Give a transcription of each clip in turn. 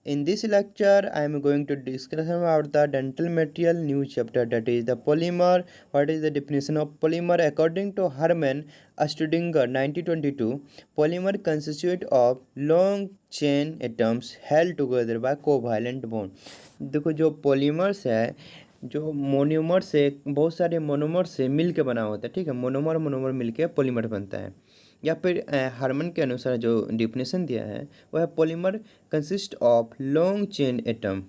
In this lecture, I am going to discuss about the dental material new chapter, that is the polymer. What is the definition of polymer? According to Hermann Studinger 1922, polymer constitute of long chain atoms held together by covalent bond. देखो जो polymers है, जो monomer से बहुत सारे monomer से मिल के बना होता है, ठीक है। मोनोमर मोनोमर मिल के पॉलीमर बनता है। या फिर हार्मन के अनुसार जो डिफिनेशन दिया है वह है polymer consist of long chain atom.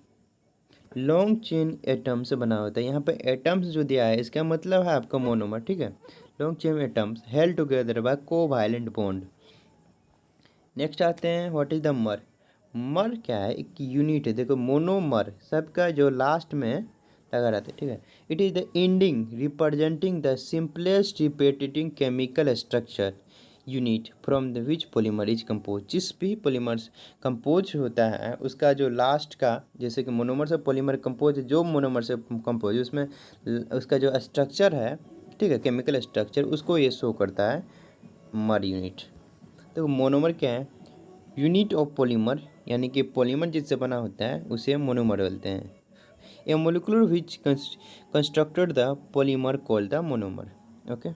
Long chain atom से बना होता है। यहाँ पे एटम्स जो दिया है इसका मतलब है आपका मोनोमर, ठीक है। Long chain atoms held together by covalent bond. Next आते हैं व्हाट इज द मर। मर क्या है? एक यूनिट है। देखो मोनोमर सबका जो लास्ट में लगा रहता है, ठीक है। It is the ending representing the simplest repeating chemical structure unit from the which polymer is compose. जिस भी पॉलीमर कंपोज होता है उसका जो लास्ट का, जैसे कि मोनोमर से पॉलीमर कंपोज, जो मोनोमर से कंपोज उसमें उसका जो स्ट्रक्चर है, ठीक है, केमिकल स्ट्रक्चर, उसको ये शो करता है मर यूनिट। तो मोनोमर क्या है? यूनिट ऑफ पॉलीमर, यानी कि पॉलीमर जिससे बना होता है उसे मोनोमर बोलते हैं। A molecular which constructed the polymer called the monomer. Okay,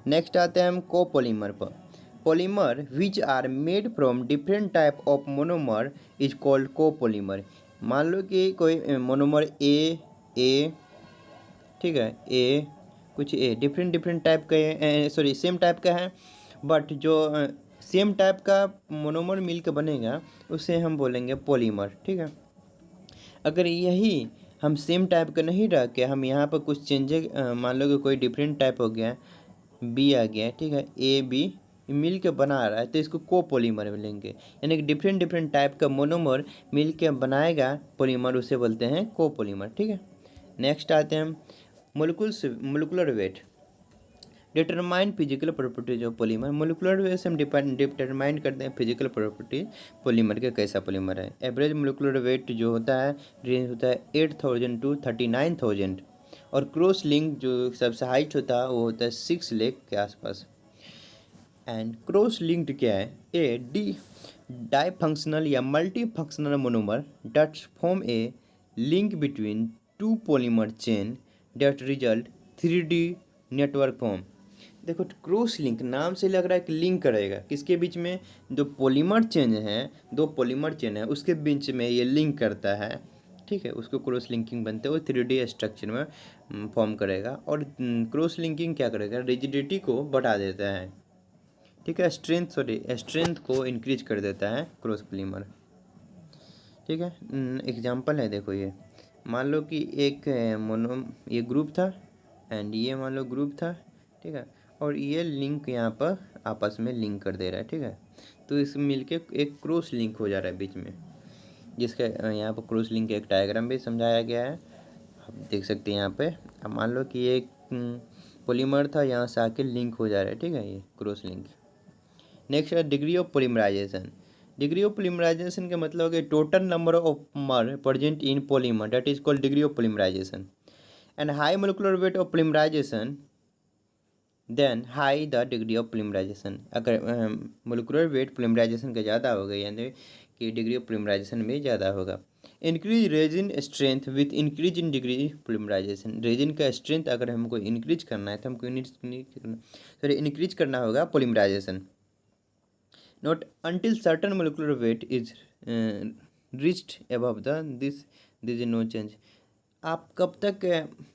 next आते हैं हम कोपॉलीमर पर। Polymer which are made from different type of monomer is called copolymer. मान लो कि कोई मोनोमर ए, ठीक है, ए कुछ ए डिफरेंट डिफरेंट टाइप का, सॉरी सेम टाइप का है, बट जो सेम टाइप का मोनोमर मिल के बनेगा उसे हम बोलेंगे पॉलीमर, ठीक है। अगर यही हम सेम टाइप का नहीं रह के हम यहाँ पर कुछ चेंजेस, मान लो कि कोई डिफरेंट टाइप हो गया, बी आ गया, ठीक है, ए बी मिल के बना रहा है तो इसको कोपॉलीमर मिलेंगे। यानी कि डिफरेंट डिफरेंट टाइप का मोनोमर मिल के बनाएगा पॉलीमर, उसे बोलते हैं कोपॉलीमर, ठीक है। नेक्स्ट आते हैं हम molecular weight determine physical properties of polymer. Molecular weight से हम डिटरमाइन करते हैं फिजिकल प्रॉपर्टी पॉलीमर के, कैसा पॉलीमर है। एवरेज मोलिकुलर वेट जो होता है रेंज होता है 8,000 to 39,000, और क्रॉस लिंक जो सबसे हाइट होता है वो होता है 6 लाख के आसपास। एंड क्रॉस लिंक्ड क्या है? ए डी डाईफंक्शनल या multi functional monomer that form A link between two polymer chain that result 3D network form. देखो क्रॉस लिंक नाम से लग रहा है कि लिंक करेगा किसके बीच में? जो पॉलीमर चेन है, दो पॉलीमर चेन है उसके बीच में ये लिंक करता है, ठीक है, उसको क्रॉस लिंकिंग बनते हुए 3D स्ट्रक्चर में फॉर्म करेगा। और क्रॉस लिंकिंग क्या करेगा? रिजिडिटी को बढ़ा देता है, ठीक है, स्ट्रेंथ को इंक्रीज कर देता है क्रॉस पॉलीमर, ठीक है। एग्जांपल है, देखो ये मान लो कि एक ये ग्रुप था एंड ये मान लो ग्रुप था, ठीक है, और ये लिंक यहाँ पर आपस में लिंक कर दे रहा है, ठीक है। तो इस मिलके एक क्रॉस लिंक हो जा रहा है बीच में, जिसका यहाँ पर क्रॉस लिंक एक डायग्राम भी समझाया गया है, आप देख सकते हैं यहाँ पे। अब मान लो कि ये पॉलीमर था, यहाँ से आके लिंक हो जा रहा है, ठीक है, ये क्रॉस लिंक। नेक्स्ट है degree of polymerisation. Degree of polymerisation का मतलब है total number of mer present in polymer, that is called degree of polymerisation. And high molecular weight of polymerisation then high the degree of polymerisation. अगर molecular weight polymerisation का ज़्यादा होगा यानी कि degree of polymerisation भी ज़्यादा होगा। Increase resin strength with increase in degree polymerisation. Resin का स्ट्रेंथ अगर हमको इंक्रीज करना है तो हमको इंक्रीज करना होगा polymerisation. Not until certain molecular weight is reached above this is no change। आप कब तक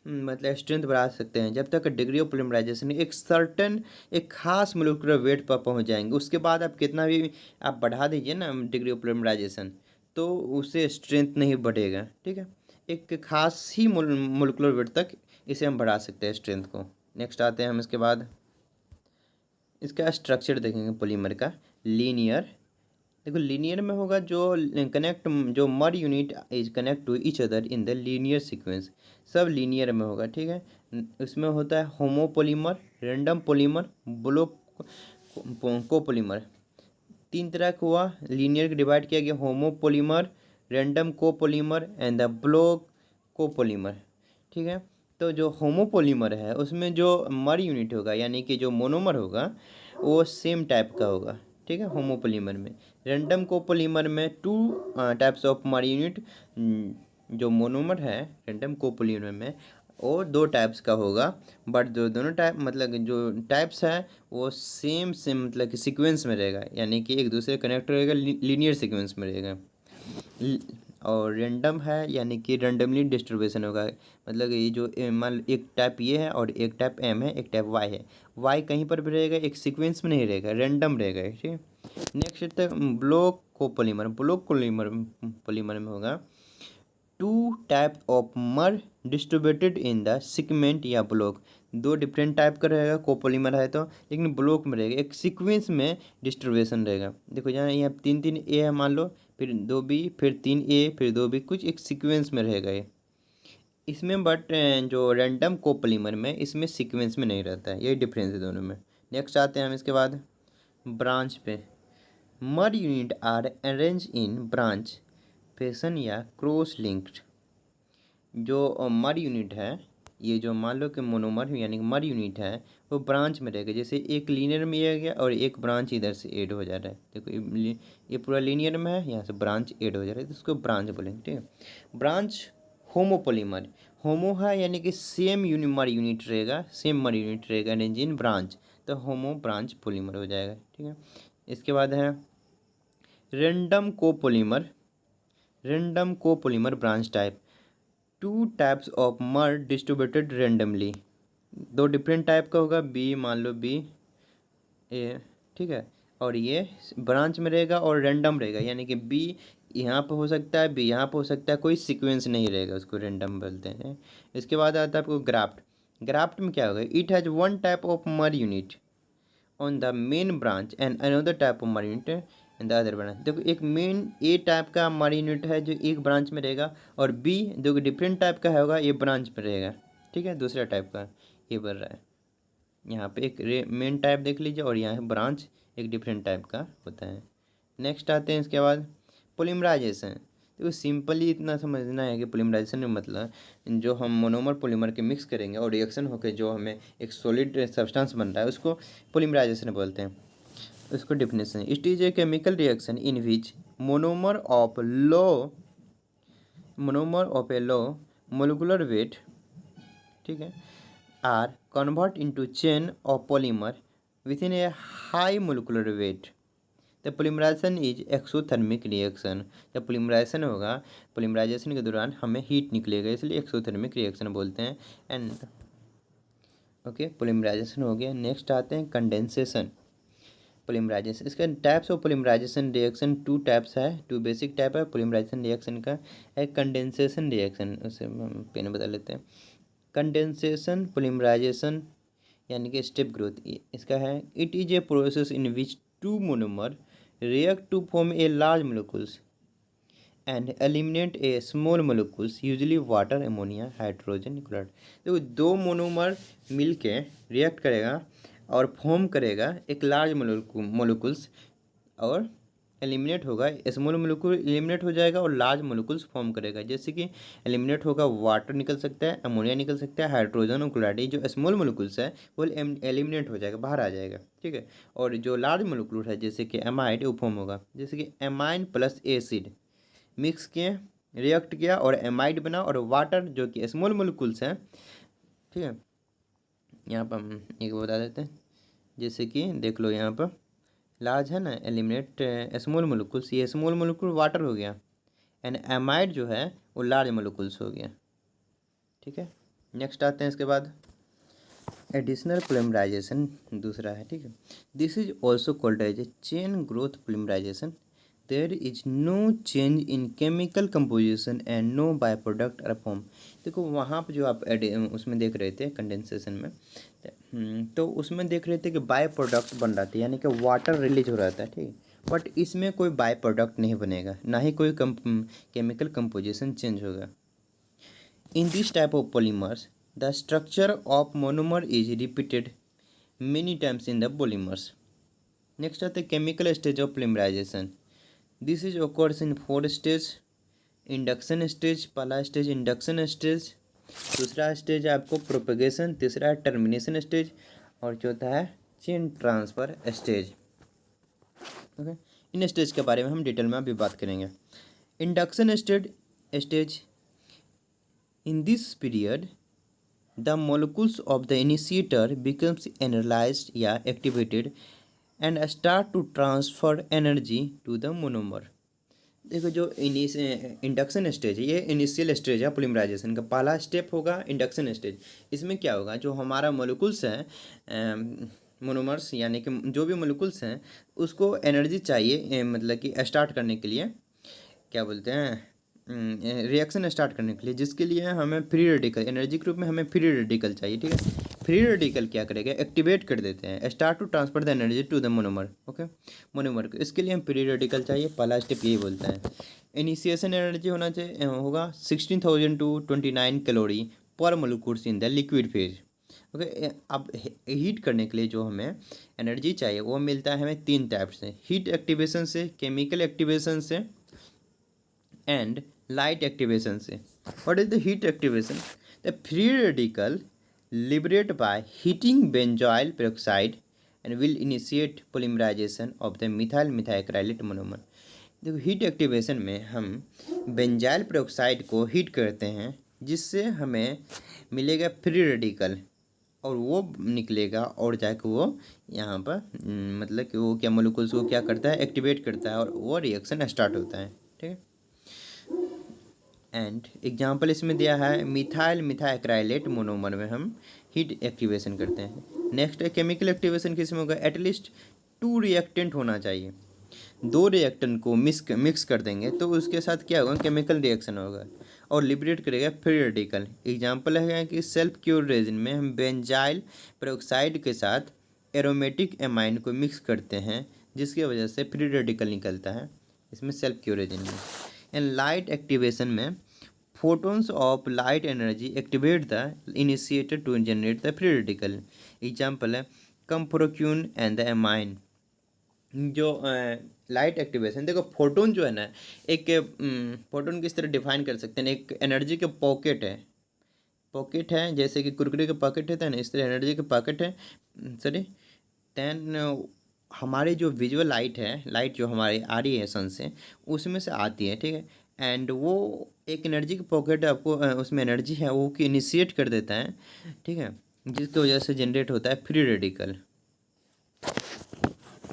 मतलब स्ट्रेंथ बढ़ा सकते हैं? जब तक डिग्री ऑफ पोलीमराइजेशन एक खास मोलिकुलर वेट पर पहुंच जाएंगे। उसके बाद आप कितना भी आप बढ़ा दीजिए ना डिग्री ऑफ पोलीमराइजेशन, तो उससे स्ट्रेंथ नहीं बढ़ेगा, ठीक है। एक खास ही मोलिकुलर वेट तक इसे हम बढ़ा सकते हैं स्ट्रेंथ को। नेक्स्ट आते हैं हम इसके बाद इसका स्ट्रक्चर देखेंगे पॉलीमर का। लीनियर, देखो लीनियर में होगा जो mer unit is connect to each other in the linear sequence, सब लीनियर में होगा, ठीक है। इसमें होता है homopolymer, random polymer, block copolymer. तीन तरह का हुआ लीनियर को डिवाइड किया गया, homopolymer, random copolymer and the block copolymer, ठीक है। तो जो होमोपोलीमर है उसमें जो मर यूनिट होगा यानी कि जो मोनोमर होगा वो सेम टाइप का होगा, ठीक है, होमोपोलीमर में। रैंडम कोपोलीमर में 2 टाइप्स ऑफ मर यूनिट, जो मोनोमर है रैंडम कोपोलीमर में वो 2 टाइप्स का होगा, बट जो दोनों टाइप मतलब जो टाइप्स है वो सेम मतलब कि सीक्वेंस में रहेगा, यानी कि एक दूसरे कनेक्ट रहेगा, लीनियर सीक्वेंस में रहेगा। और रैंडम है यानी कि रैंडमली डिस्ट्रीब्यूशन होगा, मतलब ये जो मान एक टाइप ये है और एक टाइप एम है, एक टाइप वाई है। वाई कहीं पर भी रहेगा, एक सीक्वेंस में नहीं रहेगा, रैंडम रहेगा, ठीक है। नेक्स्ट तक ब्लॉक कोपोलीमर, ब्लॉक कोलीमर पोलीमर में होगा 2 टाइप ऑफ मर डिस्ट्रीब्यूटेड इन द सेगमेंट या ब्लॉक। 2 डिफरेंट टाइप का रहेगा कोपोलीमर है तो, लेकिन ब्लॉक में रहेगा, एक सीक्वेंस में डिस्ट्रीब्यूशन रहेगा। देखो यहाँ 3 ए है मान लो, फिर 2 बी, फिर 3 ए, फिर 2 बी, कुछ एक सीक्वेंस में रहेगा ये इसमें। बट जो रैंडम कोपोलीमर में इसमें सीक्वेंस में नहीं रहता है, यही डिफरेंस है दोनों में। नेक्स्ट आते हैं हम इसके बाद ब्रांच पे। Mer unit are arrange in branch fashion या क्रॉस लिंक्ड। जो मर यूनिट है, ये जो मान लो कि मोनोमर यानी कि मर यूनिट है वो ब्रांच में रहेगा, जैसे एक लीनियर में ये गया और एक ब्रांच इधर से ऐड हो जा रहा है। देखो ये पूरा लीनियर में है, यहाँ से ब्रांच ऐड हो जा रहा है तो इसको ब्रांच बोलेंगे, ठीक है। ब्रांच होमोपोलीमर, होमो है यानी कि सेम मर यूनिट रहेगा, सेम मर यूनिट रहेगा रेंज इन ब्रांच, तो होमो ब्रांच पोलीमर हो जाएगा, ठीक है। इसके बाद है random copolymer, random copolymer branch type 2 types of मर डिस्ट्रीब्यूटेड रेंडमली। 2 डिफरेंट टाइप का होगा, बी मान लो बी ए, ठीक है, और ये ब्रांच में रहेगा और रैंडम रहेगा, यानी कि बी यहाँ पे हो सकता है, बी यहाँ पे हो सकता है, कोई सीक्वेंस नहीं रहेगा, उसको रैंडम बोलते हैं। इसके बाद आता है आपको ग्राफ्ट। ग्राफ्ट में क्या होगा, it has 1 type of mer unit on the main branch and another type of mer unit in the other branch. देखो एक मेन ए टाइप का मर यूनिट है जो एक ब्रांच में रहेगा, और बी जो कि डिफरेंट टाइप का होगा ये ब्रांच में रहेगा, ठीक है, दूसरा टाइप का ये बोल रहा है। यहाँ पे एक मेन टाइप देख लीजिए और यहाँ ब्रांच एक डिफरेंट टाइप का होता है। नेक्स्ट आते हैं इसके बाद पोलीमराइजेशन। तो सिंपली इतना समझना है कि पोलीमराइजेशन में मतलब जो हम मोनोमर पॉलीमर के मिक्स करेंगे और रिएक्शन होकर जो हमें एक सॉलिड सब्सटेंस बन रहा है उसको पोलीमराइजेशन बोलते हैं। उसको definition, it is a chemical reaction in which monomer of A low molecular weight, ठीक है, are convert into chain of polymer within a high molecular weight. The polymerization is exothermic reaction. जब polymerisation होगा, polymerisation के दौरान हमें heat निकलेगा, इसलिए exothermic reaction बोलते हैं। एंड ओके, पोलीमराइजेशन हो गया। नेक्स्ट आते हैं कंडेंसेशन। पोलीमराइजेशन, इसका types of polymerisation reaction 2 types है, 2 बेसिक टाइप है पोलीमराइजेशन रिएक्शन का। एक कंडेंसेशन रिएक्शन, उसे पेन बता लेते हैं। कंडेंसेशन पोलीमराइजेशन यानी कि स्टेप ग्रोथ इसका है, it is a process in which 2 monomer react to form a large molecules and eliminate a small molecules usually water ammonia hydrogen chloride. देखो 2 मोनोमर मिलके रिएक्ट करेगा और फॉर्म करेगा एक लार्ज मोलिकुल्स, और एलिमिनेट होगा, स्मॉल मोलिकुल एलिमिनेट हो जाएगा और लार्ज मोलिकुल्स फॉर्म करेगा। जैसे कि एलिमिनेट होगा वाटर निकल सकता है, अमोनिया निकल सकता है, हाइड्रोजन और क्लोराइड, जो स्मॉल मोलिकुल्स है वो एलिमिनेट हो जाएगा, बाहर आ जाएगा, ठीक है। और जो लार्ज मोलिकुल है जैसे कि एमाइड वो फॉर्म होगा, जैसे कि एमाइन प्लस एसिड मिक्स किए, रिएक्ट किया और एमाइड बना, और वाटर जो कि स्मॉल मोलिकुल्स हैं, ठीक है। यहाँ पर हम एक बता देते हैं, जैसे कि देख लो यहाँ पर लार्ज है ना, एलिमिनेट स्मॉल मोलिकुल्स, ये स्मॉल मोलिकुल वाटर हो गया, एंड एमाइड जो है वो लार्ज मोलिकुल्स हो गया, ठीक है। नेक्स्ट आते हैं इसके बाद एडिशनल पोलीमराइजेशन दूसरा है, ठीक है। This is also called as a chain growth polymerisation. There is no change in chemical composition and no by product are form. देखो वहाँ पर जो आप उसमें देख रहे थे कंडेंसेशन में, तो उसमें देख रहे थे कि बाय प्रोडक्ट बन रहा था, यानी कि वाटर रिलीज हो रहा था, ठीक। बट इसमें कोई बाय प्रोडक्ट नहीं बनेगा, ना ही कोई केमिकल कंपोजिशन चेंज होगा। In this type of polymers the structure of monomer is repeated many times in the polymers. Next आते chemical stage of polymerisation. This is occurs in 4 stage. Induction stage, पहला stage induction stage, दूसरा stage आपको propagation, तीसरा termination stage, और चौथा है chain transfer stage. Okay, इन stage के बारे में हम डिटेल में अभी बात करेंगे। Induction stage, in this period the molecules of the initiator becomes energized या activated and start to transfer energy to the monomer। देखो जो इंडक्शन स्टेज है, ये इनिशियल स्टेज है पोलीमराइजेशन का, पहला स्टेप होगा इंडक्शन स्टेज। इसमें क्या होगा, जो हमारा मोलिकुल्स हैं मोनोमर्स यानी कि जो भी मोलिकुल्स हैं उसको एनर्जी चाहिए, मतलब कि स्टार्ट करने के लिए, क्या बोलते हैं, रिएक्शन स्टार्ट करने के लिए, जिसके लिए हमें फ्री रेडिकल, एनर्जी के रूप में हमें फ्री रेडिकल चाहिए। ठीक है, फ्री रेडिकल क्या करेगा, एक्टिवेट कर देते हैं, start to transfer the energy to the monomer. Okay, monomer को, इसके लिए हम फ्री रेडिकल चाहिए, पहला स्टेप यही बोलता है। इनिशिएशन एनर्जी होना चाहिए होगा 16,000 to 29 कैलोरी पर molecules in the liquid phase. Okay, अब हीट करने के लिए जो हमें एनर्जी चाहिए वो मिलता है हमें तीन टाइप से, हीट एक्टिवेशन से, केमिकल एक्टिवेशन से एंड लाइट एक्टिवेशन से। What is the heat activation? The free radical liberate by heating benzoyl peroxide and will initiate polymerisation of the methyl methylacrylate monomer. देखो, हीट एक्टिवेशन में हम benzyl peroxide को heat करते हैं, जिससे हमें मिलेगा फ्री रेडिकल, और वो निकलेगा और जाके वो यहाँ पर मतलब कि वो क्या मोलिक्यूल्स को क्या करता है, एक्टिवेट करता है, और वो रिएक्शन स्टार्ट होता है। ठीक है, एंड एग्जाम्पल इसमें दिया है मिथाइल मिथाइलक्राइलेट मोनोमर में हम हीट एक्टिवेशन करते हैं। नेक्स्ट है केमिकल एक्टिवेशन, किसमें होगा, एटलीस्ट 2 रिएक्टेंट होना चाहिए, 2 रिएक्टेंट को मिक्स कर देंगे तो उसके साथ क्या होगा, केमिकल रिएक्शन होगा और लिबरेट करेगा फ्री रेडिकल। एग्जाम्पल है कि सेल्फ क्योर रेजिन में हम बेंजाइल पेरोक्साइड के साथ एरोमेटिक एमाइन को मिक्स करते हैं, जिसकी वजह से फ्री रेडिकल निकलता है इसमें सेल्फ क्योर रेजिन में। एंड लाइट एक्टिवेशन में photons of light energy activate the initiator to generate the free radical। Example है कंप्रोक्यून एंड द एमाइन। जो लाइट एक्टिवेशन, देखो फोटोन जो है ना, एक फोटोन किस तरह डिफाइन कर सकते हैं, एक एनर्जी के पॉकेट है जैसे कि कुरकुरे के पॉकेट है ना, इस तरह एनर्जी के पॉकेट है। सॉरी, दैन हमारी जो विजुअल लाइट है, लाइट जो हमारी आ रही है सन से, उसमें से आती है। ठीक है, एंड वो एक एनर्जी की पॉकेट है, आपको उसमें एनर्जी है वो कि इनिशिएट कर देता है। ठीक है, जिसकी वजह से जनरेट होता है फ्री रेडिकल।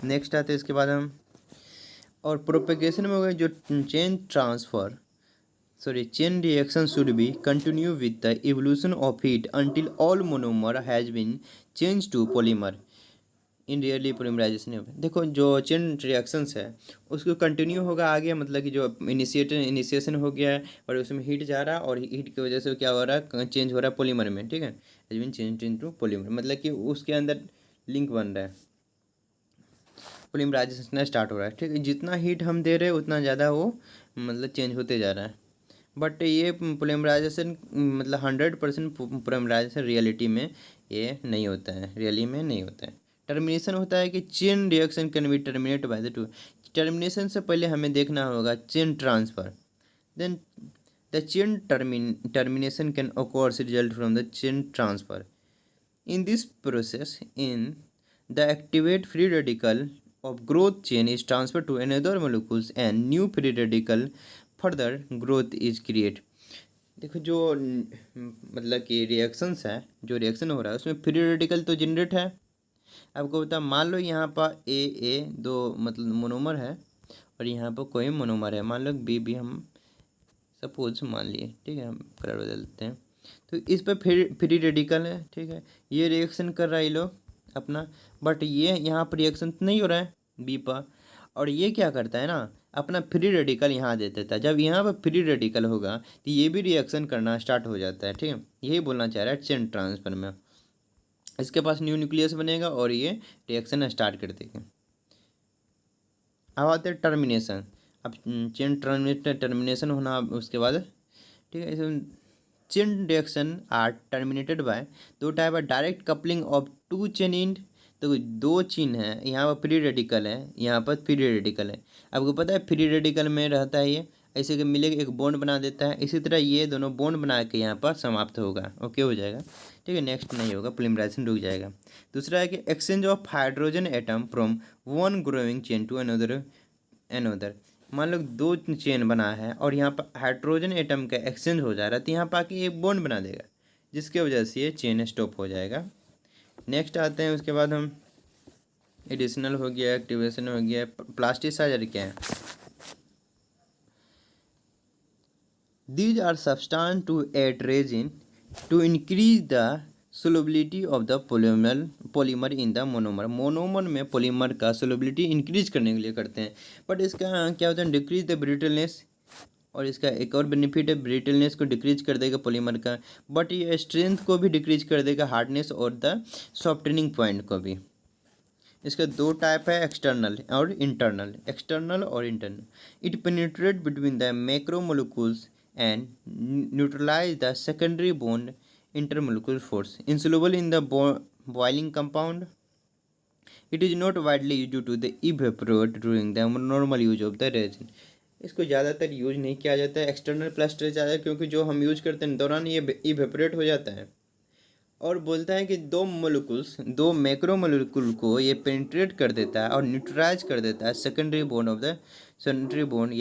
नेक्स्ट आते हैं इसके बाद हम, और प्रोपेगेशन में हो गए जो chain reaction should be continue with the evolution of heat until all monomer has been change to polymer in really polymerisation. देखो, जो चेन रिएक्शंस है उसको कंटिन्यू होगा आगे, मतलब कि जो इनिशिएशन हो गया है और उसमें हीट जा रहा है, और हीट की वजह से क्या हो रहा है, चेंज हो रहा है पॉलीमर में। ठीक है, has been change into polymer, मतलब कि उसके अंदर लिंक बन रहा है, पोलीमराइजेशन स्टार्ट हो रहा है। ठीक है, जितना हीट हम दे रहे हैं उतना ज़्यादा वो मतलब चेंज होते जा रहा है। बट ये पोलीमराइजेशन मतलब 100% पोलीमराइजेशन रियलिटी में ये नहीं होता है, रियली में नहीं होता है। टर्मिनेशन होता है कि chain reaction can be terminate by the two. Termination से पहले हमें देखना होगा chain transfer, then the chain termination can occurs result from the chain transfer. In this process in the activate free radical of growth chain is transferred to another molecules and new free radical further growth is create। देखो, जो मतलब कि reactions है, जो reaction हो रहा है उसमें फ्री रेडिकल तो जनरेट है। आपको बता, मान लो यहाँ पर ए दो मतलब मोनोमर है और यहाँ पर कोई मोनोमर है, मान लो बी हम सपोज मान लिए। ठीक है, हम कलर बदल देते हैं, तो इस पर फ्री रेडिकल है। ठीक है, ये रिएक्शन कर रहा है ये लोग अपना, बट ये यहाँ पर रिएक्शन नहीं हो रहा है बी पर, और ये क्या करता है ना, अपना फ्री रेडिकल यहाँ दे देता है। जब यहाँ पर फ्री रेडिकल होगा तो ये भी रिएक्शन करना स्टार्ट हो जाता है। ठीक है, यही बोलना चाह रहा है चेन ट्रांसफर में, इसके पास न्यू न्यूक्लियस बनेगा और ये रिएक्शन स्टार्ट कर देगा। अब आते हैं टर्मिनेशन। अब चेन टर्मिनेशन होना उसके बाद, ठीक है, chain reaction are terminated by दो type of direct coupling of two chain end. तो दो चेन है, यहाँ पर फ्री रेडिकल है, यहाँ पर फ्री रेडिकल है। आपको पता है फ्री रेडिकल में रहता है ये ऐसे कि मिलेगा, एक बॉन्ड बना देता है, इसी तरह ये दोनों बॉन्ड बना के यहाँ पर समाप्त होगा, ओके हो जाएगा। ठीक है, नेक्स्ट नहीं होगा, पॉलीमराइजेशन रुक जाएगा। दूसरा है कि exchange of hydrogen atom from one growing chain to another. मान लो दो चेन बना है और यहाँ पर हाइड्रोजन एटम का एक्सचेंज हो जा रहा है, तो यहाँ पर आके एक बॉन्ड बना देगा, जिसके वजह से ये चेन स्टॉप हो जाएगा। नेक्स्ट आते हैं, उसके बाद हम एडिशनल हो गया, एक्टिवेशन हो गया, प्लास्टिसाइजर क्या है। These are substances to add resin to increase the solubility of the polymer in the monomer। Monomer में पॉलीमर का solubility इंक्रीज करने के लिए करते हैं, बट इसका क्या होता है, डिक्रीज द ब्रिटलनेस। और इसका एक और बेनिफिट है, ब्रिटलनेस को डिक्रीज कर देगा पॉलीमर का, बट ये स्ट्रेंथ को भी डिक्रीज कर देगा, हार्डनेस और द सॉफ्टनिंग पॉइंट को भी। इसका दो टाइप है, एक्सटर्नल और इंटरनल। एक्सटर्नल और internal, it penetrate between the macromolecules and neutralize the secondary bond intermolecular force, insoluble in the boiling compound। It is not widely used due to the evaporate during the normal use of the resin। इसको ज़्यादातर use नहीं किया जाता है external plasticiser, क्योंकि जो हम use करते हैं दौरान ये इवेपोरेट हो जाता है। और बोलता है कि दो मैक्रोमोलिक्यूल को ये पेनिट्रेट कर देता है और न्यूट्रलाइज कर देता है सेकेंडरी बॉन्ड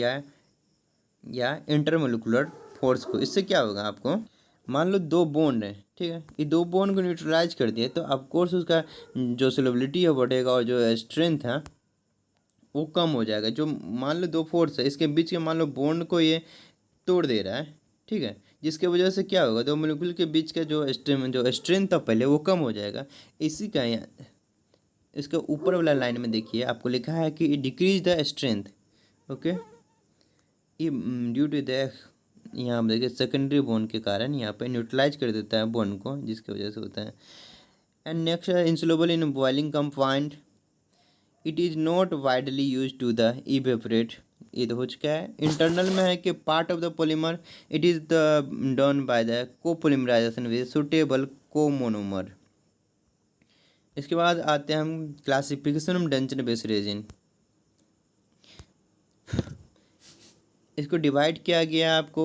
या इंटरमोलिकुलर फोर्स को। इससे क्या होगा, आपको मान लो दो बॉन्ड है, ठीक है, ये दो बॉन्ड को न्यूट्रलाइज कर दिया, तो ऑफकोर्स उसका जो सोलिबिलिटी है बढ़ेगा और जो स्ट्रेंथ है वो कम हो जाएगा। जो मान लो दो फोर्स है, इसके बीच के मान लो बॉन्ड को ये तोड़ दे रहा है, ठीक है, जिसके वजह से क्या होगा, दो मोलिक्यूल के बीच का जो स्ट्रेंथ था पहले वो कम हो जाएगा। इसी का इसके ऊपर वाला लाइन में देखिए, आपको लिखा है कि decrease the strength, okay, due to the, यहाँ देखिए सेकेंडरी बॉन्ड के कारण यहाँ पे न्यूट्रलाइज कर देता है बॉन्ड को, जिसकी वजह से होता है। एंड नेक्स्ट है insoluble in boiling compound, it is not widely use to the evaporate. ये तो हो चुका है। इंटरनल में है कि part of the polymer, it is the done by the copolymerisation with suitable comonomer. इसके बाद आते हैं हम classification of denture base resin. इसको डिवाइड किया गया आपको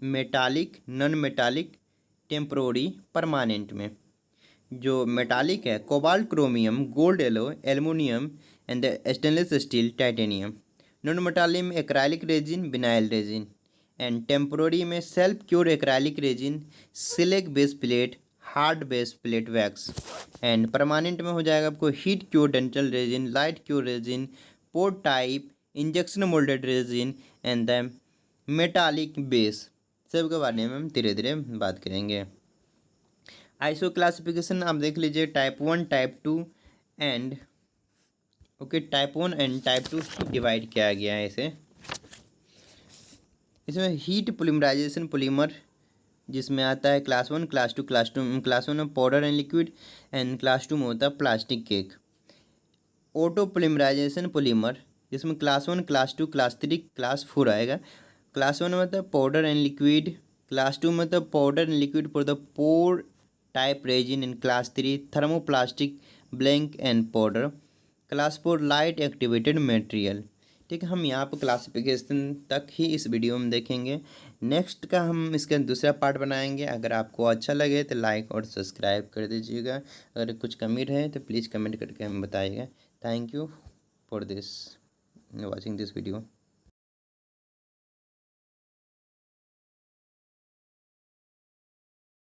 metallic, non metallic, temporary, permanent में। जो मेटालिक है cobalt, chromium, gold, yellow, aluminium and the stainless steel, titanium. Non metallic में acrylic resin, vinyl resin. And temporary में सेल्फ क्योर एक्राइलिक रेजिन, सिलिक base plate, hard base plate wax. And permanent में हो जाएगा आपको heat cure dental resin, light cure resin, pour type, injection moulded resin and the metallic base. सब के बारे में हम धीरे धीरे बात करेंगे। आईसो क्लासिफिकेशन आप देख लीजिए, type 1, type 2 and okay, type 1 and type 2 divide किया गया है इसे। इसमें हीट पोलिमराइजेशन पॉलीमर जिसमें आता है क्लास 1, क्लास 2, क्लास 1 में powder and liquid and class 2 में होता है plastic cake. Auto polymerisation polymer जिसमें क्लास 1, क्लास 2, क्लास 3, क्लास 4 आएगा। क्लास 1 मतलब पाउडर एंड लिक्विड, क्लास 2 मतलब powder and liquid for the pour type resin, and class 3 thermoplastic blank and powder, class 4 light activated material. ठीक है, हम यहाँ पर classification तक ही इस वीडियो में देखेंगे। नेक्स्ट का हम इसका दूसरा पार्ट बनाएंगे। अगर आपको अच्छा लगे तो लाइक और सब्सक्राइब कर दीजिएगा। अगर कुछ कमी रहे तो प्लीज़ कमेंट करके हमें बताइएगा। Thank you for this watching this video.